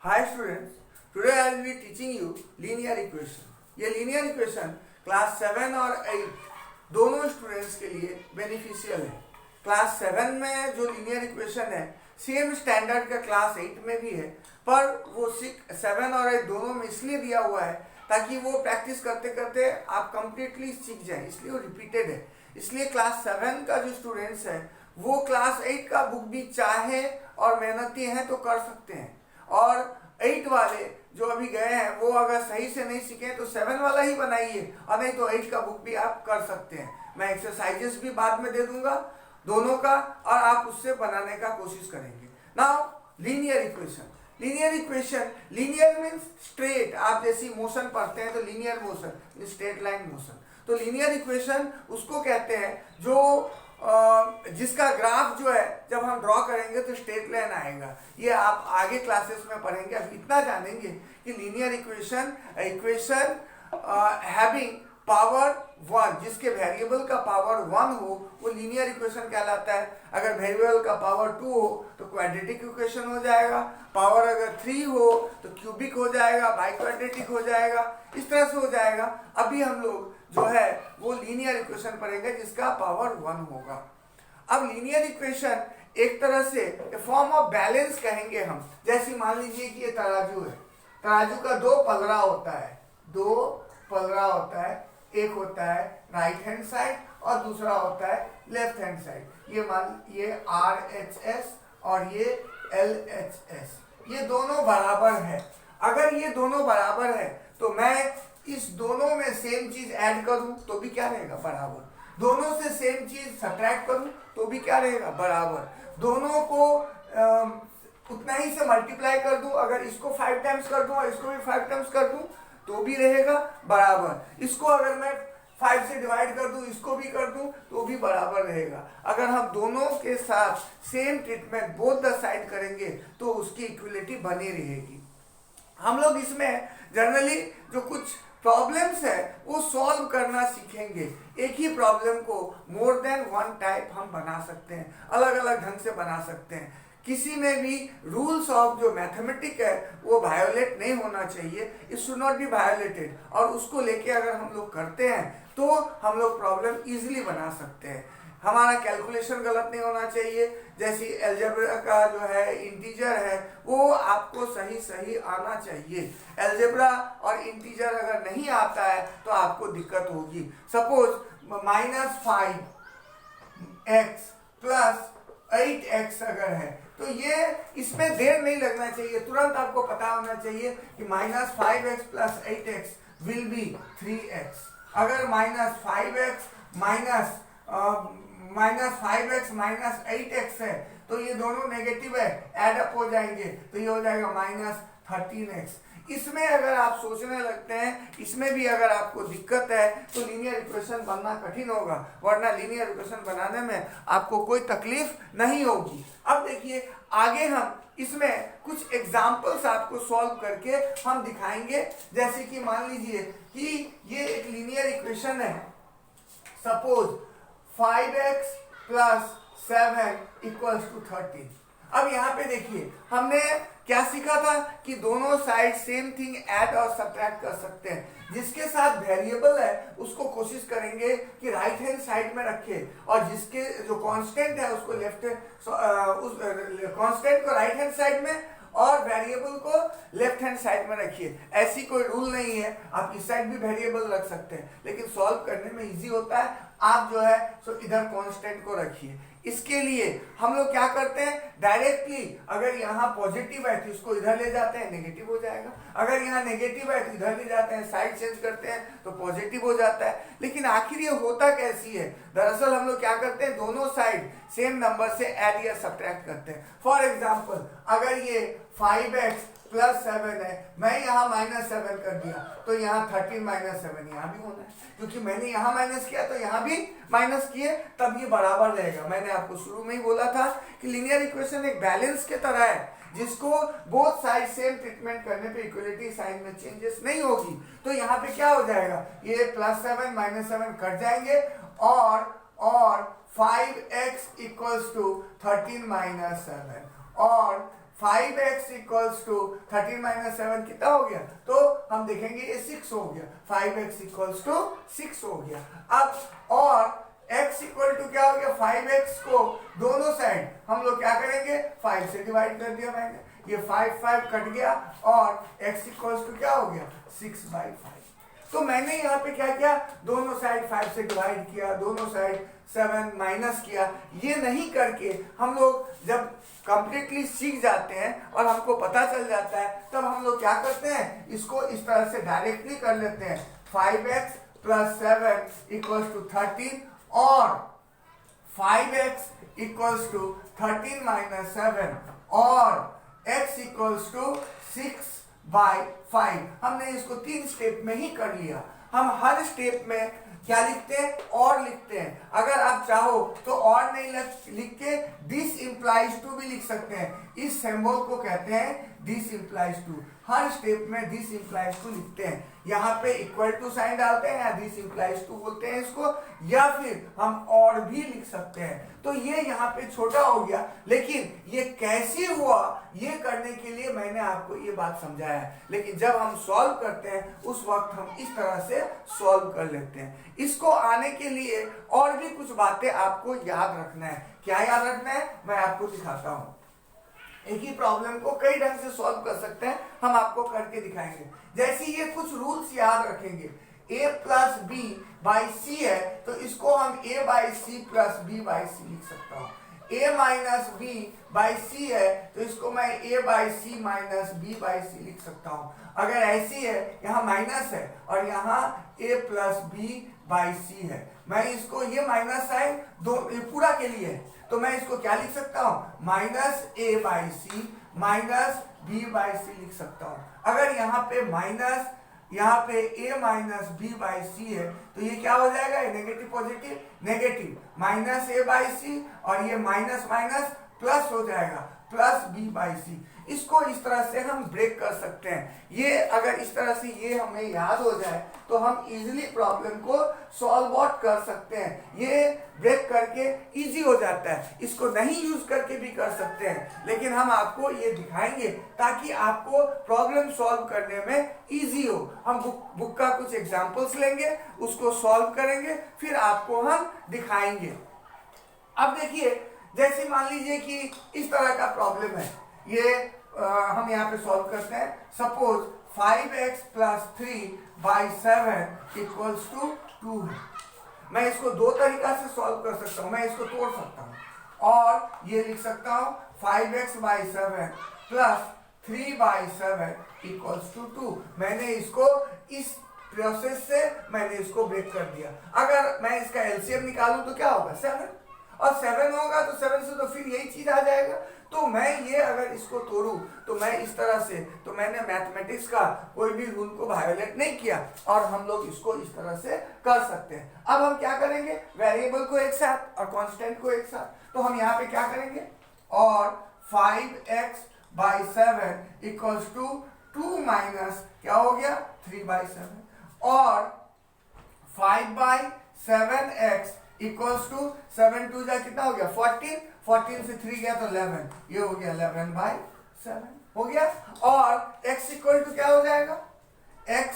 Hi students, today I will be teaching you linear equation. ये linear equation class 7 और 8 दोनों students के लिए बेनिफिशियल है। क्लास 7 में जो linear equation है सेम स्टैंडर्ड का क्लास 8 में भी है, पर वो 7 और 8 दोनों में इसलिए दिया हुआ है ताकि वो प्रैक्टिस करते करते आप कंप्लीटली सीख जाएं, इसलिए वो रिपीटेड है। इसलिए क्लास 7 का जो स्टूडेंट्स है वो क्लास 8 का बुक भी चाहे और मेहनती हैं तो कर सकते हैं, और 8 वाले जो अभी गए हैं वो अगर सही से नहीं सीखे तो 7 वाला ही बनाइए, और नहीं तो 8 का बुक भी आप कर सकते हैं। मैं एक्सरसाइजेस भी बाद में दे दूंगा दोनों का, और आप उससे बनाने का कोशिश करेंगे। Now linear equation. Linear equation, linear means straight. आप जैसी मोशन पढ़ते हैं तो linear motion, straight line motion. तो लीनियर इक्वेशन उसको कहते हैं जो जिसका ग्राफ जो है जब हम ड्रॉ करेंगे तो स्ट्रेट लाइन आएगा। ये आप आगे क्लासेस में पढ़ेंगे। अब इतना जानेंगे कि लीनियर इक्वेशन हैविंग पावर 1, जिसके वेरिएबल का पावर 1 हो वो लीनियर इक्वेशन कहलाता है। अगर वेरिएबल का पावर 2 हो तो क्वाड्रेटिक इक्वेशन हो जाएगा, पावर अगर 3 हो तो क्यूबिक हो जाएगा, बाई क्वाड्रेटिक हो जाएगा, इस तरह से हो जाएगा। अभी हम लोग जो है वो लीनियर इक्वेशन पढ़ेंगे जिसका पावर 1 होगा। अब लीनियर इक्वेशन एक तरह से फॉर्म ऑफ बैलेंस कहेंगे हम। जैसे मान लीजिए कि ये तराजू है, तराजू का दो पलड़ा होता है, एक होता है राइट हैंड साइड और दूसरा होता है लेफ्ट हैंड साइड। ये RHS और ये LHS, ये दोनों बराबर है। अगर ये दोनों बराबर है तो मैं इस दोनों में सेम चीज ऐड करूं तो भी क्या रहेगा, बराबर। दोनों से सेम चीज सब्ट्रैक्ट करूं तो भी क्या रहेगा, बराबर। दोनों को उतना ही से मल्टीप्लाई कर दूं, अगर इसको 5 टाइम्स कर दूं और इसको भी 5 टाइम्स कर दूं तो भी रहेगा बराबर। इसको अगर मैं 5 से डिवाइड कर दूं, इसको भी कर दूं तो भी बराबर रहेगा। अगर हम दोनों के साथ same treatment both the side करेंगे तो उसकी इक्वलिटी बनी रहेगी। हम लोग इसमें जनरली जो कुछ प्रॉब्लम्स है वो सॉल्व करना सीखेंगे। एक ही प्रॉब्लम को मोर देन 1 टाइप हम बना सकते हैं, अलग अलग ढंग से बना सकते हैं। किसी में भी रूल्स ऑफ जो मैथमेटिक है वो वायोलेट नहीं होना चाहिए, it should not be violated, और उसको लेके अगर हम लोग करते हैं तो हम लोग प्रॉब्लम इजीली बना सकते हैं। हमारा कैलकुलेशन गलत नहीं होना चाहिए। जैसे अलजेब्रा का जो है इंटीजर है वो आपको सही आना चाहिए। अलजेब्रा और इंटीजर अगर नहीं आता है तो आपको दिक्कत होगी। सपोज -5x प्लस 8x अगर है तो ये इसमें देर नहीं लगना चाहिए, तुरंत आपको पता होना चाहिए कि -5x plus 8x will be 3x। अगर -5x माइनस 8x है तो ये दोनों नेगेटिव है, ऐड अप हो जाएंगे तो ये हो जाएगा -13x। इसमें अगर आप सोचने लगते हैं, इसमें भी अगर आपको दिक्कत है तो लीनियर इक्वेशन बनना कठिन होगा, वरना लीनियर इक्वेशन बनाने में आपको कोई तकलीफ नहीं होगी। अब देखिए आगे हम इसमें कुछ एग्जाम्पल्स आपको सॉल्व करके हम दिखाएंगे। जैसे कि मान लीजिए कि ये एक लीनियर इक्वेशन है। Suppose 5x plus 7 equals to 13। अब यहाँ पे देखिए हमने क्या सीखा था कि दोनों साइड सेम थिंग ऐड और सब्ट्रैक्ट कर सकते हैं। जिसके साथ वेरिएबल है उसको कोशिश करेंगे कि राइट हैंड साइड में रखे, और जिसके जो कांस्टेंट है उसको उस कांस्टेंट को राइट हैंड साइड में और वेरिएबल को लेफ्ट हैंड साइड में रखिए। ऐसी कोई रूल नहीं है, आप इस साइड भी वेरिएबल रख सकते हैं, लेकिन सॉल्व करने में इजी होता है। आप जो है सो इधर कांस्टेंट को रखिए। इसके लिए हम लोग क्या करते हैं, डायरेक्टली अगर यहाँ पॉजिटिव है तो इसको इधर ले जाते हैं, नेगेटिव हो जाएगा। अगर यहाँ नेगेटिव है तो इधर ले जाते हैं, साइड चेंज करते हैं तो पॉजिटिव हो जाता है। लेकिन आखिर ये होता कैसी है, दरअसल हम लोग क्या करते हैं, दोनों साइड सेम नंबर से ऐड या सब्ट्रैक्ट करते हैं। फॉर एग्जाम्पल अगर ये 5x प्लस 7 है, मैं यहाँ -7 कर दिया तो यहाँ 13 - 7 यहाँ भी होना है, क्योंकि मैंने यहाँ माइनस किया तो यहाँ भी माइनस किए, तब ये बराबर रहेगा। मैंने आपको शुरू में ही बोला था कि लीनियर इक्वेशन एक बैलेंस के तरह है, जिसको बोथ साइड सेम ट्रीटमेंट करने पे इक्वलिटी साइन में चेंजेस नहीं होगी। तो यहाँ पे क्या हो जाएगा, ये +7 -7 कट जाएंगे और 5x इक्वल्स टू 13 - 7 और 5x इक्वल्स टू 13 माइनस 7 कितना हो गया, तो हम देखेंगे ये 6 हो गया, 5x इक्वल्स टू 6 हो गया। अब और x इक्वल टू क्या हो गया, 5x को दोनों साइड हम लोग क्या करेंगे, 5 से डिवाइड कर दिया मैंने, ये 5 कट गया और x इक्वल्स टू क्या हो गया, 6/5। तो मैंने यहाँ पे क्या किया, दोनों साइड 5 से डिवाइड किया, दोनों साइड 7 माइनस किया। ये नहीं करके हम लोग जब कंप्लीटली सीख जाते हैं और हमको पता चल जाता है, तब हम लोग क्या करते हैं, इसको इस तरह से डायरेक्टली कर लेते हैं, 5x प्लस 7 इक्वल्स टू 13 और 5x इक्वल्स टू 13 माइनस 7 और x इक्वल्स टू 6/5। हमने इसको 3 स्टेप में ही कर लिया। हम हर स्टेप में क्या लिखते हैं, और लिखते हैं। अगर आप चाहो तो और नहीं लिख के दिस इंप्लाइज टू भी लिख सकते हैं। इस सिंबल को कहते हैं दिस इंप्लाइज टू। हर स्टेप में दिस इंप्लाइज टू लिखते हैं। यहाँ पे इक्वल टू साइन डालते हैं या दिस इंप्लाइज टू बोलते हैं इसको, या फिर हम और भी लिख सकते हैं। तो ये यहाँ पे छोटा हो गया, लेकिन ये कैसे हुआ ये करने के लिए मैंने आपको ये बात समझाया है। लेकिन जब हम सॉल्व करते हैं उस वक्त हम इस तरह से सॉल्व कर लेते हैं। इसको आने के लिए और भी कुछ बातें आपको याद रखना है। क्या याद रखना है, मैं आपको दिखाता हूँ। एक ही प्रॉब्लम को कई ढंग से सॉल्व कर सकते हैं, हम आपको करके दिखाएंगे। जैसे ये कुछ रूल्स याद रखेंगे, a plus B by C है तो इसको हम a by C plus B by C लिख सकता हूँ। a minus B by C है तो इसको मैं a by C minus B by C लिख सकता हूँ। अगर ऐसी है, यहाँ माइनस है और यहाँ a plus B by C है, मैं इसको ये माइनस साइन दो पूरा के लिए है तो मैं इसको क्या लिख सकता हूँ, minus A by C minus B by C लिख सकता हूँ। अगर यहाँ पे माइनस, यहाँ पे a minus B by C है तो ये क्या हो जाएगा, negative positive negative, minus a by C और ये माइनस माइनस प्लस हो जाएगा, प्लस b बाई सी। इसको इस तरह से हम ब्रेक कर सकते हैं। ये अगर इस तरह से ये हमें याद हो जाए तो हम इजीली प्रॉब्लम को सॉल्व आउट कर सकते हैं। ये ब्रेक करके इजी हो जाता है। इसको नहीं यूज करके भी कर सकते हैं, लेकिन हम आपको ये दिखाएंगे ताकि आपको प्रॉब्लम सॉल्व करने में इजी हो। हम बुक का कुछ एग्जांपल्स लेंगे, उसको सॉल्व करेंगे, फिर आपको हम दिखाएंगे। अब देखिए, जैसे मान लीजिए कि इस तरह का प्रॉब्लम है, ये हम यहाँ पे सॉल्व करते हैं। Suppose 5x plus 3/7 equals to 2 है। मैं इसको दो तरीका से सॉल्व कर सकता हूँ। मैं इसको तोड़ सकता हूँ और ये लिख सकता हूँ 5x/7 प्लस 3/7 इक्वल्स टू 2। मैंने इसको इस प्रोसेस से मैंने इसको ब्रेक कर दिया। अगर मैं इसका एलसीएम निकालूं तो क्या होगा, 7 और 7 होगा तो 7 से तो फिर यही चीज आ जाएगा। तो मैं ये अगर इसको तोड़ूं तो मैं इस तरह से, तो मैंने मैथमेटिक्स का कोई भी रूल को वायोलेट नहीं किया और हम लोग इसको इस तरह से कर सकते हैं। अब हम क्या करेंगे, वेरिएबल को एक साथ और कांस्टेंट को एक साथ। तो हम यहाँ पे क्या करेंगे, और 5x/7 इक्वल्स टू 2 माइनस क्या हो गया 3/7 और 5/7x इक्वल्स टू 7 2 जा कितना हो गया 14, 14 से 3 गया तो 11, ये हो गया 11/7 हो गया। और x इक्वल टू क्या हो जाएगा, x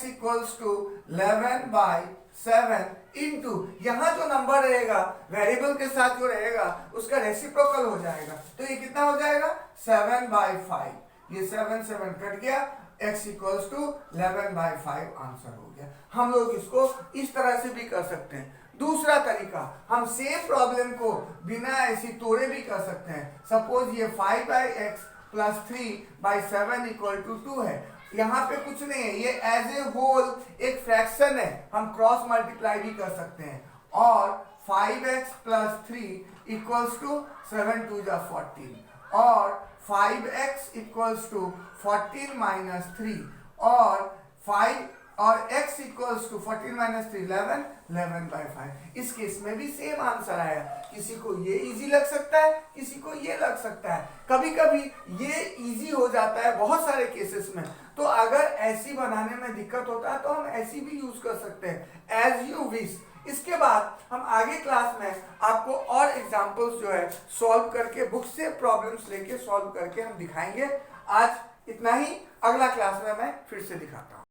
इक्वल्स टू 11/7 इंटू यहाँ जो नंबर रहेगा वेरिएबल के साथ जो रहेगा उसका रेसिप्रोकल हो जाएगा, तो ये कितना हो जाएगा 7/5। ये 7 7 कट गया, x इक्वल्स टू 11/5 आंसर हो गया। हम लोग इसको इस तरह से भी कर सकते हैं। दूसरा तरीका, हम सेम प्रॉब्लम को बिना ऐसी तोड़े भी कर सकते हैं। सपोज ये 5x प्लस 3/7 इक्वल टू 2 है। यहाँ पे कुछ नहीं है, ये एज ए होल एक फ्रैक्शन है, हम क्रॉस मल्टीप्लाई भी कर सकते हैं। और 5x प्लस 3 इक्वल्स टू 7 2 जा 14 और 5x इक्वल्स टू 14 माइनस 3 और 5 और x इक्वल्स टू 14 माइनस 3 11, 11/5। इस केस में भी सेम आंसर आया। किसी को ये इजी लग सकता है, किसी को ये लग सकता है। कभी कभी ये इजी हो जाता है बहुत सारे केसेस में। तो अगर ऐसी बनाने में दिक्कत होता है तो हम ऐसी भी यूज कर सकते हैं, एज यू विश। इसके बाद हम आगे क्लास में आपको और एग्जाम्पल्स जो है सॉल्व करके बुक से प्रॉब्लम्स लेके सॉल्व करके हम दिखाएंगे। आज इतना ही, अगला क्लास में मैं फिर से दिखाता हूँ।